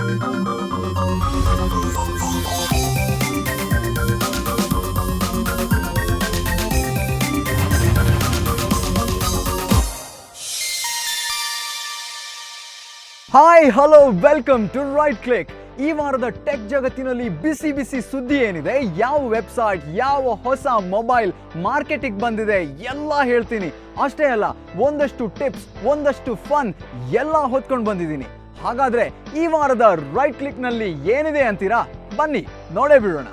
Hi hello welcome to right click. ಈ ವಾರದ tech ಜಗತ್ತಿನಲ್ಲಿ ಬಿಸಿ ಬಿಸಿ ಸುದ್ದಿ ಏನಿದೆ, ಯಾವ ವೆಬ್ಸೈಟ್, ಯಾವ ಹೊಸ ಮೊಬೈಲ್ ಮಾರ್ಕೆಟಿಗೆ ಬಂದಿದೆ ಎಲ್ಲ ಹೇಳ್ತೀನಿ. ಅಷ್ಟೇ ಅಲ್ಲ, ಒಂದಷ್ಟು ಟಿಪ್ಸ್, ಒಂದಷ್ಟು ಫನ್ ಎಲ್ಲ ಹೊತ್ಕೊಂಡು ಬಂದಿದ್ದೀನಿ. ಹಾಗಾದ್ರೆ ಈ ವಾರದ ರೈಟ್ ಕ್ಲಿಕ್ ನಲ್ಲಿ ಏನಿದೆ ಅಂತೀರಾ? ಬನ್ನಿ ನೋಡೇ ಬಿಡೋಣ.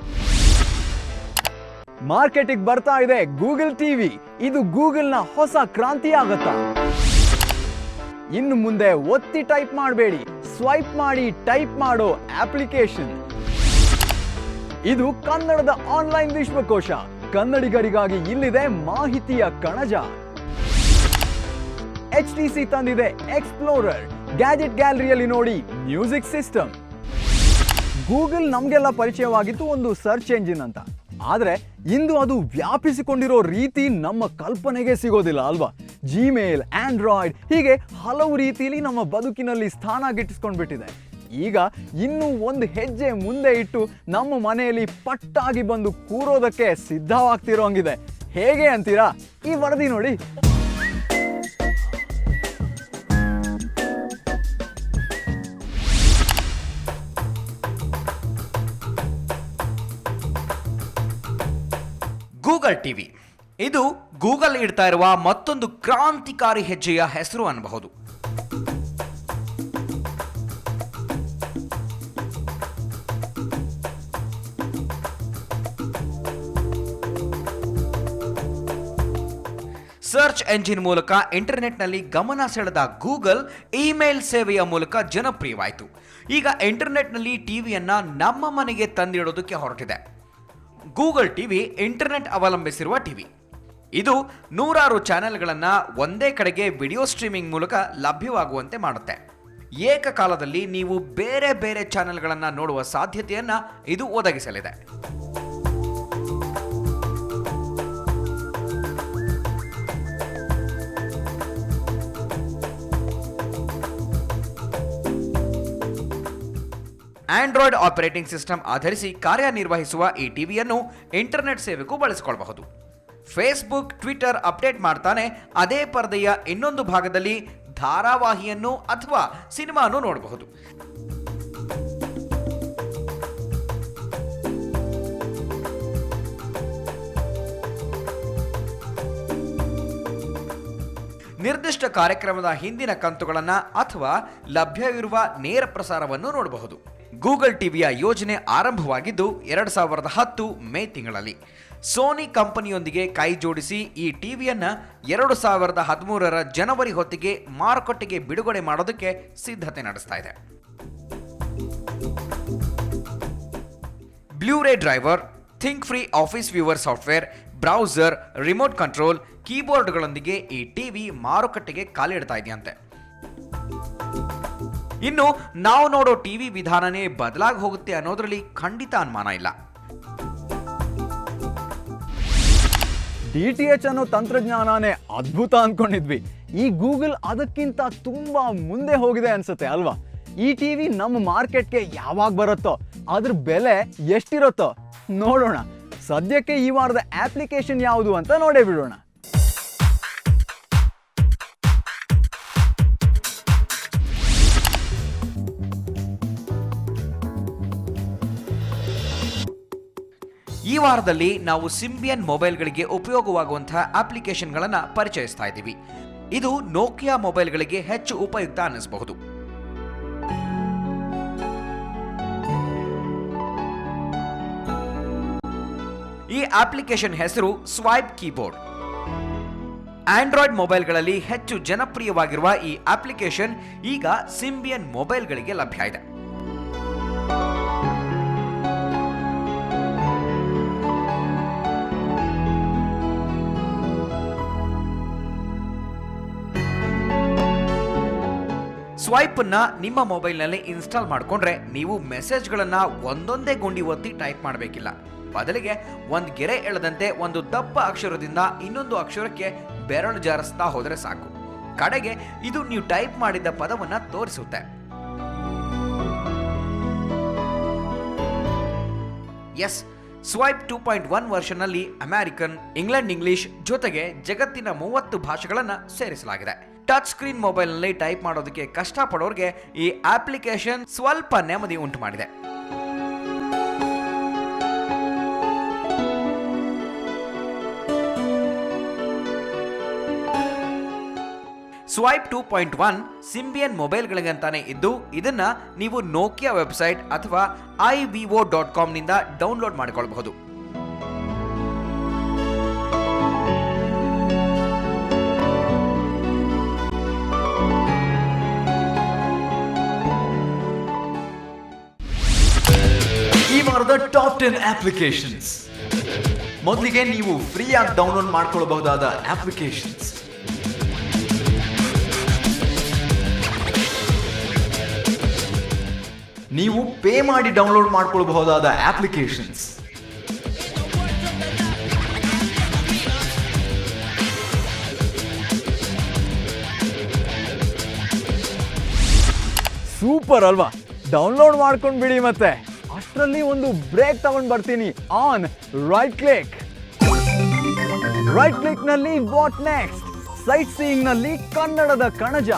ಮಾರ್ಕೆಟಿಗೆ ಬರ್ತಾ ಇದೆ ಗೂಗಲ್ ಟಿವಿ. ಇದು ಗೂಗಲ್ನ ಹೊಸ ಕ್ರಾಂತಿ ಆಗತ್ತಾ? ಇನ್ನು ಮುಂದೆ ಒತ್ತಿ ಟೈಪ್ ಮಾಡಬೇಡಿ, ಸ್ವೈಪ್ ಮಾಡಿ ಟೈಪ್ ಮಾಡೋ ಅಪ್ಲಿಕೇಶನ್. ಇದು ಕನ್ನಡದ ಆನ್ಲೈನ್ ವಿಶ್ವಕೋಶ. ಕನ್ನಡಿಗರಿಗಾಗಿ ಇಲ್ಲಿದೆ ಮಾಹಿತಿಯ ಕಣಜ. HTC ತಂದಿದೆ ಎಕ್ಸ್ಪ್ಲೋರರ್. ಗ್ಯಾಜೆಟ್ ಗ್ಯಾಲರಿಯಲ್ಲಿ ನೋಡಿ ಮ್ಯೂಸಿಕ್ ಸಿಸ್ಟಮ್. ಗೂಗಲ್ ನಮಗೆಲ್ಲ ಪರಿಚಯವಾಗಿತ್ತು ಒಂದು ಸರ್ಚ್ ಎಂಜಿನ್ ಅಂತ. ಆದರೆ ಇಂದು ಅದು ವ್ಯಾಪಿಸಿಕೊಂಡಿರೋ ರೀತಿ ನಮ್ಮ ಕಲ್ಪನೆಗೆ ಸಿಗೋದಿಲ್ಲ ಅಲ್ವಾ? ಜಿಮೇಲ್, ಆಂಡ್ರಾಯ್ಡ್ ಹೀಗೆ ಹಲವು ರೀತಿಯಲ್ಲಿ ನಮ್ಮ ಬದುಕಿನಲ್ಲಿ ಸ್ಥಾನ ಗಿಟ್ಟಿಸ್ಕೊಂಡ್ಬಿಟ್ಟಿದೆ. ಈಗ ಇನ್ನೂ ಒಂದು ಹೆಜ್ಜೆ ಮುಂದೆ ಇಟ್ಟು ನಮ್ಮ ಮನೆಯಲ್ಲಿ ಪಟ್ಟಾಗಿ ಬಂದು ಕೂರೋದಕ್ಕೆ ಸಿದ್ಧವಾಗ್ತಿರೋ ಹಂಗಿದೆ. ಹೇಗೆ ಅಂತೀರಾ? ಈ ವರದಿ ನೋಡಿ. ಗೂಗಲ್ ಟಿವಿ ಇದು ಗೂಗಲ್ ಇಡ್ತಾ ಇರುವ ಮತ್ತೊಂದು ಕ್ರಾಂತಿಕಾರಿ ಹೆಜ್ಜೆಯ ಹೆಸರು ಅನ್ನಬಹುದು. ಸರ್ಚ್ ಎಂಜಿನ್ ಮೂಲಕ ಇಂಟರ್ನೆಟ್ನಲ್ಲಿ ಗಮನ ಸೆಳೆದ ಗೂಗಲ್ ಇಮೇಲ್ ಸೇವೆಯ ಮೂಲಕ ಜನಪ್ರಿಯವಾಯಿತು. ಈಗ ಇಂಟರ್ನೆಟ್ನಲ್ಲಿ ಟಿವಿಯನ್ನ ನಮ್ಮ ಮನೆಗೆ ತಂದಿಡೋದಕ್ಕೆ ಹೊರಟಿದೆ. ಗೂಗಲ್ ಟಿವಿ ಇಂಟರ್ನೆಟ್ ಅವಲಂಬಿಸಿರುವ ಟಿವಿ. ಇದು ನೂರಾರು ಚಾನೆಲ್ಗಳನ್ನು ಒಂದೇ ಕಡೆಗೆ ವಿಡಿಯೋ ಸ್ಟ್ರೀಮಿಂಗ್ ಮೂಲಕ ಲಭ್ಯವಾಗುವಂತೆ ಮಾಡುತ್ತೆ. ಏಕಕಾಲದಲ್ಲಿ ನೀವು ಬೇರೆ ಬೇರೆ ಚಾನೆಲ್ಗಳನ್ನು ನೋಡುವ ಸಾಧ್ಯತೆಯನ್ನು ಇದು ಒದಗಿಸಲಿದೆ. ಆಂಡ್ರಾಯ್ಡ್ ಆಪರೇಟಿಂಗ್ ಸಿಸ್ಟಮ್ ಆಧರಿಸಿ ಕಾರ್ಯನಿರ್ವಹಿಸುವ ಈ ಟಿವಿಯನ್ನು ಇಂಟರ್ನೆಟ್ ಸೇವೆಗೂ ಬಳಸಿಕೊಳ್ಳಬಹುದು. ಫೇಸ್ಬುಕ್, ಟ್ವಿಟರ್ ಅಪ್ಡೇಟ್ ಮಾಡ್ತಾನೆ ಅದೇ ಪರದೆಯ ಇನ್ನೊಂದು ಭಾಗದಲ್ಲಿ ಧಾರಾವಾಹಿಯನ್ನು ಅಥವಾ ಸಿನಿಮಾನು ನೋಡಬಹುದು. ನಿರ್ದಿಷ್ಟ ಕಾರ್ಯಕ್ರಮದ ಹಿಂದಿನ ಕಂತುಗಳನ್ನು ಅಥವಾ ಲಭ್ಯವಿರುವ ನೇರ ಪ್ರಸಾರವನ್ನು ನೋಡಬಹುದು. ಗೂಗಲ್ ಟಿವಿಯ ಯೋಜನೆ ಆರಂಭವಾಗಿದ್ದು 2010 ಮೇ ತಿಂಗಳಲ್ಲಿ. ಸೋನಿ ಕಂಪನಿಯೊಂದಿಗೆ ಕೈ ಜೋಡಿಸಿ ಈ ಟಿವಿಯನ್ನು 2013 ಜನವರಿ ಹೊತ್ತಿಗೆ ಮಾರುಕಟ್ಟೆಗೆ ಬಿಡುಗಡೆ ಮಾಡೋದಕ್ಕೆ ಸಿದ್ಧತೆ ನಡೆಸ್ತಾ ಇದೆ. Blu-ray driver, think free office viewer software, browser, remote control, ಕೀಬೋರ್ಡ್ಗಳೊಂದಿಗೆ ಈ ಟಿವಿ ಮಾರುಕಟ್ಟೆಗೆ ಕಾಲಿಡ್ತಾ ಇದೆಯಂತೆ. ಇನ್ನು ನಾವು ನೋಡೋ ಟಿವಿ ವಿಧಾನನೇ ಬದಲಾಗಿ ಹೋಗುತ್ತೆ ಅನ್ನೋದ್ರಲ್ಲಿ ಖಂಡಿತ ಅನುಮಾನ ಇಲ್ಲ. DTH ಅನ್ನೋ ತಂತ್ರಜ್ಞಾನನೇ ಅದ್ಭುತ ಅನ್ಕೊಂಡಿದ್ವಿ. ಈ ಗೂಗಲ್ ಅದಕ್ಕಿಂತ ತುಂಬಾ ಮುಂದೆ ಹೋಗಿದೆ ಅನ್ಸುತ್ತೆ ಅಲ್ವಾ? ಈ ಟಿವಿ ನಮ್ಮ ಮಾರ್ಕೆಟ್ಗೆ ಯಾವಾಗ ಬರುತ್ತೋ, ಅದ್ರ ಬೆಲೆ ಎಷ್ಟಿರುತ್ತೋ ನೋಡೋಣ. ಸದ್ಯಕ್ಕೆ ಈ ವಾರದ ಅಪ್ಲಿಕೇಶನ್ ಯಾವುದು ಅಂತ ನೋಡೇ ಬಿಡೋಣ. ಈ ವಾರದಲ್ಲಿ ನಾವು ಸಿಂಬಿಯನ್ ಮೊಬೈಲ್ಗಳಿಗೆ ಉಪಯೋಗವಾಗುವಂತಹ ಅಪ್ಲಿಕೇಶನ್ಗಳನ್ನು ಪರಿಚಯಿಸ್ತಾ ಇದ್ದೀವಿ. ಇದು ನೋಕಿಯಾ ಮೊಬೈಲ್ಗಳಿಗೆ ಹೆಚ್ಚು ಉಪಯುಕ್ತ ಅನ್ನಿಸಬಹುದು. ಈ ಅಪ್ಲಿಕೇಶನ್ ಹೆಸರು ಸ್ವೈಪ್ ಕೀಬೋರ್ಡ್. ಆಂಡ್ರಾಯ್ಡ್ ಮೊಬೈಲ್ಗಳಲ್ಲಿ ಹೆಚ್ಚು ಜನಪ್ರಿಯವಾಗಿರುವ ಈ ಅಪ್ಲಿಕೇಶನ್ ಈಗ ಸಿಂಬಿಯನ್ ಮೊಬೈಲ್ಗಳಿಗೆ ಲಭ್ಯ ಇದೆ. ಸ್ವೈಪ್ ಅನ್ನ ನಿಮ್ಮ ಮೊಬೈಲ್ನಲ್ಲಿ ಇನ್ಸ್ಟಾಲ್ ಮಾಡಿಕೊಂಡ್ರೆ ನೀವು ಮೆಸೇಜ್ಗಳನ್ನ ಒಂದೊಂದೇ ಗುಂಡಿ ಒತ್ತಿ ಟೈಪ್ ಮಾಡಬೇಕಿಲ್ಲ. ಬದಲಿಗೆ ಒಂದು ಗೆರೆ ಎಳೆದಂತೆ ಒಂದು ದಪ್ಪ ಅಕ್ಷರದಿಂದ ಇನ್ನೊಂದು ಅಕ್ಷರಕ್ಕೆ ಬೆರಳು ಜಾರಿಸ್ತಾ ಹೋದರೆ ಸಾಕು. ಕಡೆಗೆ ಇದು ನೀವು ಟೈಪ್ ಮಾಡಿದ ಪದವನ್ನ ತೋರಿಸುತ್ತೆ. ಎಸ್, ಸ್ವೈಪ್ 2.1 ವರ್ಷನ್ನಲ್ಲಿ ಅಮೆರಿಕನ್, ಇಂಗ್ಲೆಂಡ್ ಇಂಗ್ಲಿಷ್ ಜೊತೆಗೆ ಜಗತ್ತಿನ 30 ಭಾಷೆಗಳನ್ನು ಸೇರಿಸಲಾಗಿದೆ. ಟಚ್ ಸ್ಕ್ರೀನ್ ಮೊಬೈಲ್ನಲ್ಲಿ ಟೈಪ್ ಮಾಡೋದಕ್ಕೆ ಕಷ್ಟಪಡೋರಿಗೆ ಈ ಅಪ್ಲಿಕೇಶನ್ ಸ್ವಲ್ಪ ನೆಮ್ಮದಿ ಉಂಟು ಮಾಡಿದೆ. ಸ್ವೈಪ್ 2.1 ಸಿಂಬಿಯನ್ ಮೊಬೈಲ್ಗಳಿಗಂತಾನೆ ಇದ್ದು ಇದನ್ನ ನೀವು ನೋಕಿಯಾ ವೆಬ್ಸೈಟ್ ಅಥವಾ ivivo.com ನಿಂದ ಡೌನ್ಲೋಡ್ ಮಾಡಿಕೊಳ್ಳಬಹುದು. ಈ ವಾರದ ಟಾಪ್ 10 ಅಪ್ಲಿಕೇಶನ್ಸ್. ಮೊದಲಿಗೆ ನೀವು ಫ್ರೀಯಾಗಿ ಡೌನ್ಲೋಡ್ ಮಾಡಿಕೊಳ್ಳಬಹುದಾದ ಅಪ್ಲಿಕೇಶನ್ಸ್. ನೀವು ಪೇ ಮಾಡಿ ಡೌನ್ಲೋಡ್ ಮಾಡಿಕೊಳ್ಳಬಹುದಾದ ಅಪ್ಲಿಕೇಶನ್ಸ್. ಸೂಪರ್ ಅಲ್ವಾ? ಡೌನ್ಲೋಡ್ ಮಾಡ್ಕೊಂಡು ಬಿಡಿ. ಮತ್ತೆ ಅಷ್ಟರಲ್ಲಿ ಒಂದು ಬ್ರೇಕ್ ತಗೊಂಡು ಬರ್ತೀನಿ. ಆನ್ ರೈಟ್ ಕ್ಲಿಕ್ ನಲ್ಲಿ ವಾಟ್ ನೆಕ್ಸ್ಟ್, ಸೈಟ್ ಸೀಯಿಂಗ್ ನಲ್ಲಿ ಕನ್ನಡದ ಕಣಜ,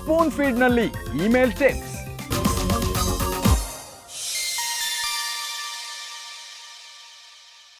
ಸ್ಪೂನ್ ಫೀಡ್ ನಲ್ಲಿ ಇಮೇಲ್ ಟಿಪ್ಸ್,